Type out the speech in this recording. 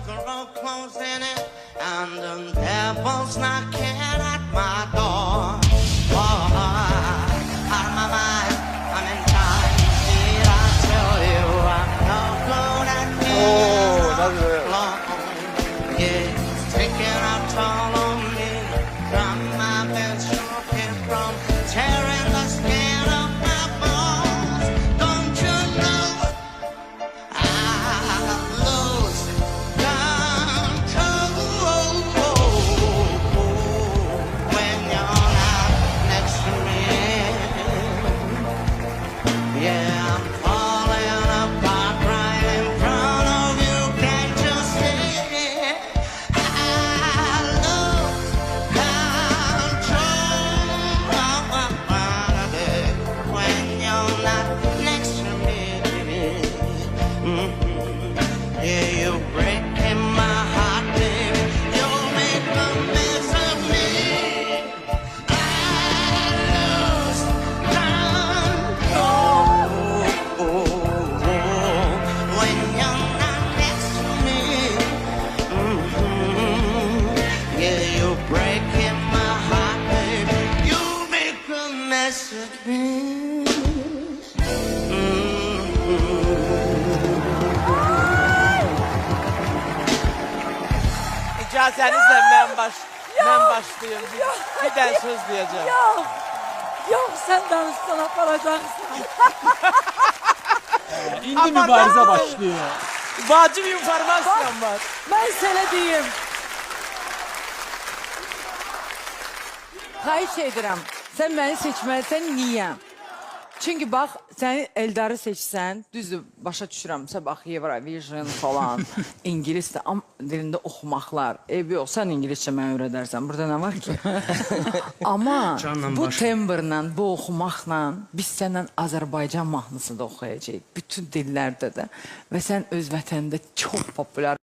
grow closing in, and the devil's knocking at my door. Oh, out of my mind, I'm in time. Did I tell you I'm no good at being alone? Yeah, it's taking a toll on me. From my bed, shocking from tearing the skin off my bones. Don't you know I lose control when you're not next to me? Yeah, I'm falling apart right in front of you. Can't you see? I lose control when you're not next to me. Yeah, you're breaking my heart, baby. You make a mess of me. I lose control when you're not next to me. Yeah, you're breaking my heart, baby. You make a mess of me. İcazənizlə mən başlayayım. Bir dənə söz deyəcəm. Yok. Yok sen danışsan aparacaksın. İndi mübarizə başlıyor. Vacib informasiyam var. Ben sana diyeyim. Xahiş edirəm. Sen beni seçməlisən. Niye? Çünkü bak sen Eldar'ı seçsən, düzdür, başa düşürəm. Sabah Eurovision falan, İngiliz dilində oxumaqlar. Ev yox, sən İngilizcə mənə öyrədərsən. Burada nə var ki? Amma bu tembrlə, bu oxumaqla biz səndən Azərbaycan mahnısı da oxuyacağıq. Bütün dillərdə də. Və sən öz vətənində çox populyar